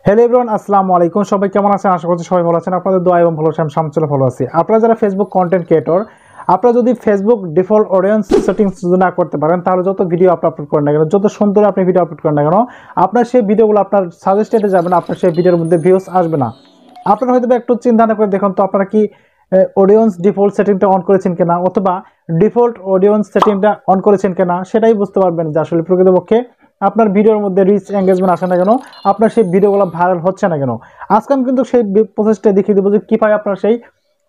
Hello everyone, আসসালামু আলাইকুম। সবাই কেমন আছেন? আশা করছি সবাই ভালো আছেন। আপনাদের দোয়া এবং ভালোবাসা আমি সামচলে ভালো আছি। আপনারা যারা ফেসবুক কন্টেন্ট ক্রিয়েটর, আপনারা যদি ফেসবুক ডিফল্ট অডিয়েন্স সেটিংস যদি না করতে পারেন, তাহলে যত ভিডিও আপলোড করেন না কেন, যত সুন্দর আপনি ভিডিও আপলোড করেন না কেন, আপনার সেই ভিডিওগুলো আপনার সাজেস্টেডে যাবে না, আপনার সেই ভিডিওর মধ্যে ভিউজ আসবে না। আপনারা হয়তো একটু চিন্তা করে দেখুন তো, আপনারা কি অডিয়েন্স ডিফল্ট সেটিংটা অন করেছেন কিনা, অথবা ডিফল্ট অডিয়েন্স সেটিংটা অন করেছেন কিনা, সেটাই বুঝতে পারবেন যে আসলে প্রকৃতপক্ষে আপনার ভিডিওর মধ্যে রিচ এঙ্গেজমেন্ট আসে না কেন, আপনার সেই ভিডিওগুলো ভাইরাল হচ্ছে না কেন। আজকে আমি কিন্তু সেই প্রসেসটা দেখিয়ে দেবো যে কীভাবে আপনার সেই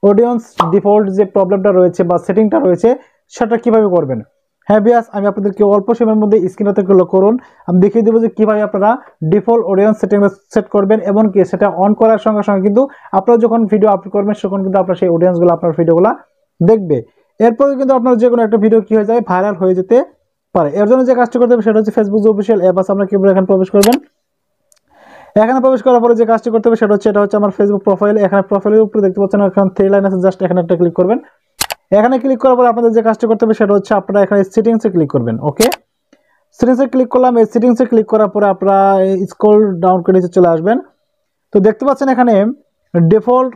অডিয়েন্স ডিফল্ট যে প্রবলেমটা রয়েছে বা সেটিংটা রয়েছে সেটা কীভাবে করবেন। হ্যাঁ বিয়াস, আমি আপনাদেরকে অল্প সময়ের মধ্যে স্ক্রিনতে ক্লিক করুন, আমি দেখিয়ে দেবো যে কীভাবে আপনারা ডিফল্ট অডিয়েন্স সেটিংটা সেট করবেন, এবং কি সেটা অন করার সঙ্গে সঙ্গে কিন্তু আপনারা যখন ভিডিও আপলোড করবেন তখন কিন্তু আপনার সেই অডিয়েন্সগুলো আপনার ভিডিওগুলো দেখবে। এরপরে কিন্তু আপনার যে কোনো একটা ভিডিও কী হয়ে যায়, ভাইরাল হয়ে যেতে পারে। এর জন্য যে কাজটি করতে হবে সেটা হচ্ছে ফেসবুক যে অফিসিয়াল অ্যাপ আছে, আপনারা কিভাবে এখানে প্রবেশ করবেন। এখানে প্রবেশ করার পরে যে কাজটি করতে হবে সেটা হচ্ছে আমার ফেসবুক প্রোফাইল। এখানে প্রোফাইলের উপরে দেখতে পাচ্ছেন এখানে 3 লাইন আছে, জাস্ট এখানে একটা ক্লিক করবেন। এখানে ক্লিক করার পরে আপনাদের যে কাজটি করতে হবে সেটা হচ্ছে আপনারা এখানে সেটিংসে ক্লিক করবেন। ওকে, সেটিংসে ক্লিক করলাম। এই সেটিংসে ক্লিক করার পরে আপনারা স্ক্রল ডাউন করে নিচে চলে আসবেন। তো দেখতে পাচ্ছেন এখানে ডিফল্ট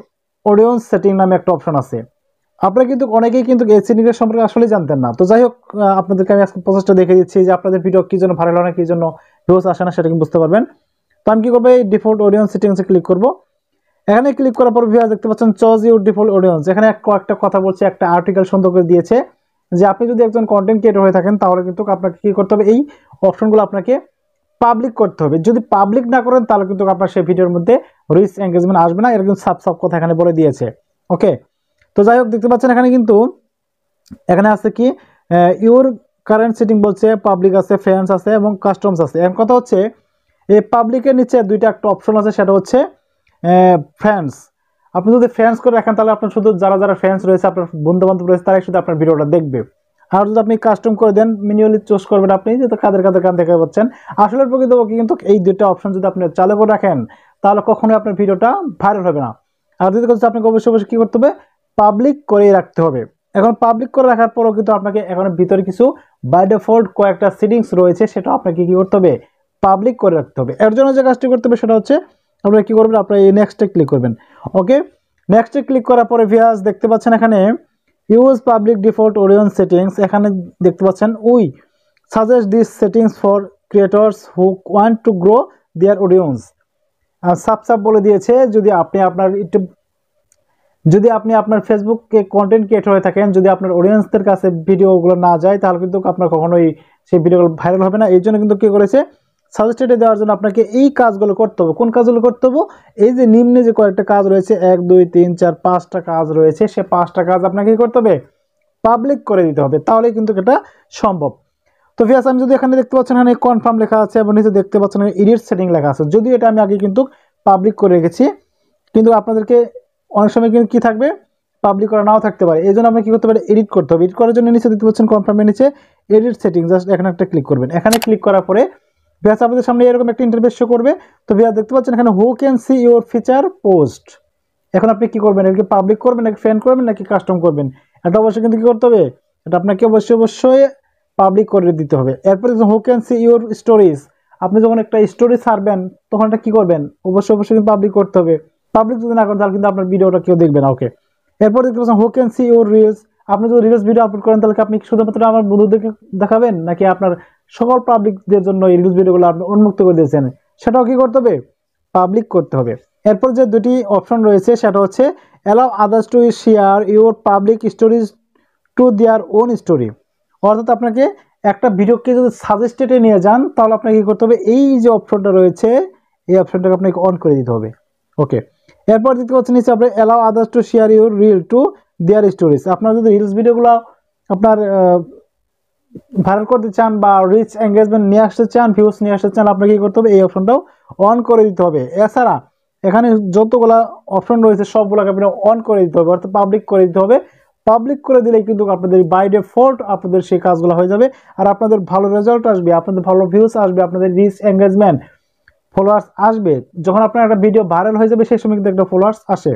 অডিয়েন্স সেটিং নামে একটা অপশন আছে। আপনারা কিন্তু অনেকেই কিন্তু এই সেটিংয়ের সম্পর্কে আসলে জানতেন না। তো যাই হোক, আপনাদেরকে আমি আজকে প্রসেসটা দেখিয়ে দিচ্ছি যে আপনাদের ভিডিও কী জন্য ভাইরাল হয় না, কী জন্য ভিউজ আসে না, সেটা কিন্তু বুঝতে পারবেন। তো আমি কী করবো, এই ডিফল্ট অডিয়েন্স সেটিংসে ক্লিক করব। এখানে ক্লিক করার পর ভিউয়ার্স দেখতে পাচ্ছেন চয়েস ইউর ডিফল্ট অডিয়েন্স। এখানে একটা কথা বলছে, একটা আর্টিকেল সুন্দর করে দিয়েছে যে আপনি যদি একজন কন্টেন্ট ক্রিয়েটর হয়ে থাকেন তাহলে কিন্তু আপনাকে কী করতে হবে, এই অপশনগুলো আপনাকে পাবলিক করতে হবে। যদি পাবলিক না করেন তাহলে কিন্তু আপনার সেই ভিডিওর মধ্যে রিচ এঙ্গেজমেন্ট আসবে না, এরকম সব কথা এখানে বলে দিয়েছে। ওকে, তো যাই হোক দেখতে পাচ্ছেন এখানে কিন্তু এখানে আছে কি ইউর কারেন্ট সেটিং বলছে, পাবলিক আছে, ফ্রেন্ডস আছে এবং কাস্টমস আছে। এর কথা হচ্ছে এই পাবলিকের নিচে দুইটা একটা অপশন আছে, সেটা হচ্ছে ফ্রেন্ডস। আপনি যদি ফ্রেন্ডস করে রাখেন তাহলে আপনার শুধু যারা যারা ফ্রেন্ডস রয়েছে, আপনার বন্ধু বান্ধব রয়েছে, তারাই শুধু আপনার ভিডিওটা দেখবে। আর যদি আপনি কাস্টম করে দেন, ম্যানুয়ালি চুজ করবেন আপনি যে কাদের কাদের গান দেখতে পাচ্ছেন। আসলে প্রকৃতপক্ষে কিন্তু এই দুইটা অপশন যদি আপনি চালু করে রাখেন তাহলে কখনোই আপনার ভিডিওটা ভাইরাল হবে না। আর যদি আপনাকে অবশ্যই অবশ্যই কী করতে হবে, পাবলিক করেই রাখতে হবে। এখন পাবলিক করে রাখার পরও কিন্তু আপনাকে এখন ভিতরে কিছু বাই ডিফল্ট কয়েকটা সেটিংস রয়েছে, সেটা আপনাকে কী করতে হবে, পাবলিক করে রাখতে হবে। এর জন্য যে কাজটি করতে হবে সেটা হচ্ছে আপনারা কী করবেন, আপনারা এই নেক্সটে ক্লিক করবেন। ওকে, নেক্সটে ক্লিক করার পরে ভিউয়ার্স দেখতে পাচ্ছেন এখানে use public default audience settings. এখানে দেখতে পাচ্ছেন we suggest this settings for creators who want to grow their audience. আর সাব বলে দিয়েছে, যদি আপনি আপনার ফেসবুকে কন্টেন্ট ক্রিয়েটর হয়ে থাকেন, যদি আপনার অডিয়েন্সদের কাছে ভিডিওগুলো না যায় তাহলে কিন্তু আপনার কখনোই সেই ভিডিওগুলো ভাইরাল হবে না। এই জন্য কিন্তু কী করেছে, সাজেস্টেডে দেওয়ার জন্য আপনাকে এই কাজগুলো করতে হবে। কোন কাজগুলো করতে হবে, এই যে নিম্নে যে কয়েকটা কাজ রয়েছে, 1 2 3 4 5টা কাজ রয়েছে, সে 5টা কাজ আপনাকে কী করতে হবে, পাবলিক করে দিতে হবে, তাহলেই কিন্তু এটা সম্ভব। তো ভিউয়ার্স আমি যদি এখানে দেখতে পাচ্ছেন এখানে কনফার্ম লেখা আছে এবং নিচে দেখতে পাচ্ছেন এডিট সেটিং লেখা আছে। যদিও এটা আমি আগে কিন্তু পাবলিক করে রেখেছি, কিন্তু আপনাদেরকে অনেক সময় কিন্তু কী থাকবে, পাবলিক করা নাও থাকতে পারে। এই জন্য আপনাকে কী করতে পারে, এডিট করতে হবে। এডিট করার জন্য নিচে দেখতে পাচ্ছেন কনফার্মের নিচে এডিট সেটিং, জাস্ট এখানে একটা ক্লিক করবেন। এখানে ক্লিক করার পরে ভিউয়ার্স আপনাদের সামনে এরকম একটা ইন্টারফেস শো করবে। তো ভিউয়ার্স দেখতে পাচ্ছেন এখানে who can see your feature post. এখন আপনি কী করবেন, এটাকে পাবলিক করবেন নাকি ফ্রেন্ড করবেন নাকি কাস্টম করবেন, এটা অবশ্যই কিন্তু কী করতে হবে, এটা আপনাকে অবশ্যই পাবলিক করে দিতে হবে। এরপরে who can see your stories, আপনি যখন একটা স্টোরি ছাড়বেন তখন এটা কী করবেন, অবশ্যই কিন্তু পাবলিক করতে হবে। পাবলিক যদি না করেন তাহলে কিন্তু আপনার ভিডিওটা কেউ দেখবে না। ওকে, এরপর দেখতে পাচ্ছেন who can see your reels, আপনি যদি রিলস ভিডিও আপলোড করেন তাহলে আপনি শুধুমাত্র আমার বন্ধুদেরকে দেখাবেন নাকি আপনার সকল পাবলিকদের জন্য এই রিলস ভিডিওগুলো আপনি উন্মুক্ত করে দিয়েছেন, সেটাও কী করতে হবে, পাবলিক করতে হবে। এরপর যে দুটি অপশন রয়েছে সেটা হচ্ছে allow others to share your public stories to their own story. অর্থাৎ আপনাকে একটা ভিডিওকে যদি সাজেস্টেডে নিয়ে যান তাহলে আপনাকে কী করতে হবে, এই যে অপশনটা রয়েছে এই অপশনটাকে আপনাকে অন করে দিতে হবে। ওকে, এরপর দেখতে পাচ্ছেন নিচে আপনি allow others to share your reel to their stories. আপনার যদি রিলস ভিডিওগুলো আপনার ভাইরাল করতে চান বা রিচ এঙ্গেজমেন্ট নিয়ে আসতে চান, ভিউজ নিয়ে আসতে চান, আপনাকে কী করতে হবে, এই অপশনটাও অন করে দিতে হবে। এছাড়া এখানে যতগুলো অপশন রয়েছে সবগুলোকে আপনি অন করে দিতে হবে, অর্থাৎ পাবলিক করে দিতে হবে। পাবলিক করে দিলেই কিন্তু আপনাদের বাই ডিফল্ট আপনাদের সেই কাজগুলো হয়ে যাবে, আর আপনাদের ভালো রেজাল্ট আসবে, আপনাদের ভালো ভিউজ আসবে, আপনাদের রিচ এঙ্গেজমেন্ট ফলোয়ার্স আসবে। যখন আপনার একটা ভিডিও ভাইরাল হয়ে যাবে সেই সময় কিন্তু একটা ফলোয়ার্স আসে।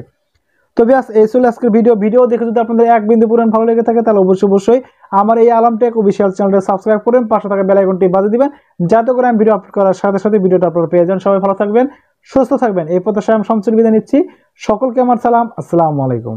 তো ব্যাস এই ছিল আজকের ভিডিও দেখে যদি আপনাদের এক বিন্দু পরিমাণ ভালো লেগে থাকে তাহলে অবশ্যই আমার এই আলাম টেক অফিশিয়াল চ্যানেলটা সাবস্ক্রাইব করবেন, পাশে থাকা বেল আইকনটি বাজিয়ে দিবেন, যাতে করে আমি ভিডিও আপলোড করার সাথে সাথে ভিডিওটা আপনারা পেয়ে যান। সবাই ভালো থাকবেন, সুস্থ থাকবেন। এই প্রত্যাশায় আমি শামসুল বিদায় নিচ্ছি। সকলকে আমার সালাম, আসসালামু আলাইকুম।